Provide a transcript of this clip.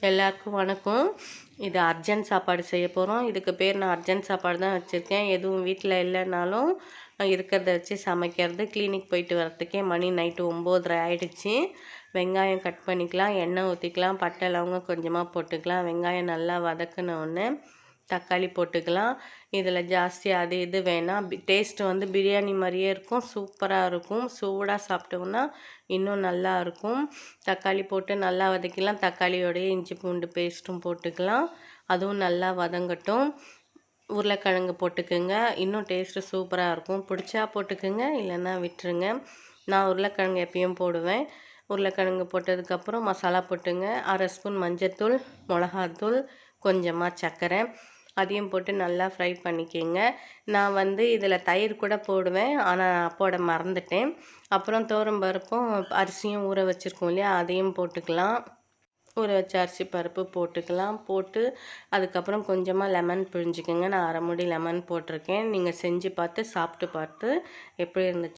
எல்லாருக்கும் வணக்கம். இது அர்ஜென்ட் சாப்பாடு செய்ய போகிறோம். இதுக்கு பேர் நான் அர்ஜென்ட் சாப்பாடு தான் வச்சுருக்கேன். எதுவும் வீட்டில் இல்லைனாலும் இருக்கிறத வச்சு சமைக்கிறது. கிளினிக் போயிட்டு வரத்துக்கே மணி நைட்டு 9:30 ஆகிடுச்சு. வெங்காயம் கட் பண்ணிக்கலாம், எண்ணெய் ஊற்றிக்கலாம், பட்டை லவங்கம் கொஞ்சமாக போட்டுக்கலாம். வெங்காயம் நல்லா வதக்கினோடனே தக்காளி போட்டுக்கலாம். இதில் ஜாஸ்தி அது இது வேணாம். டேஸ்ட்டு வந்து பிரியாணி மாதிரியே இருக்கும், சூப்பராக இருக்கும். சூடாக சாப்பிட்டோம்னா இன்னும் நல்லா இருக்கும். தக்காளி போட்டு நல்லா வதக்கிக்கலாம். தக்காளியோடைய இஞ்சி பூண்டு பேஸ்ட்டும் போட்டுக்கலாம். அதுவும் நல்லா வதங்கட்டும். உருளைக்கிழங்கு போட்டுக்குங்க, இன்னும் டேஸ்ட்டு சூப்பராக இருக்கும். பிடிச்சா போட்டுக்குங்க, இல்லைன்னா விட்டுருங்க. நான் உருளைக்கிழங்கு எப்பயும் போடுவேன். உருளைக்கிழங்கு போட்டதுக்கப்புறம் மசாலா போட்டுங்க. 1/2 ஸ்பூன் மஞ்சத்தூள், மிளகாத்தூள், கொஞ்சமாக சர்க்கரை, அதையும் போட்டு நல்லா ஃப்ரை பண்ணிக்கோங்க. நான் வந்து இதில் தயிர் கூட போடுவேன், ஆனால் போட மறந்துட்டேன். அப்புறம் துவரம்பருப்பும் அரிசியும் ஊற வச்சுருக்கோம் இல்லையா, அதையும் போட்டுக்கலாம். ஊற வச்ச அரிசி பருப்பு போட்டுக்கலாம். போட்டு அதுக்கப்புறம் கொஞ்சமாக லெமன் பிழிஞ்சிக்கோங்க. நான் 1/2 மூடி லெமன் போட்டிருக்கேன். நீங்கள் செஞ்சு பார்த்து சாப்பிட்டு பார்த்து எப்படி இருந்துச்சு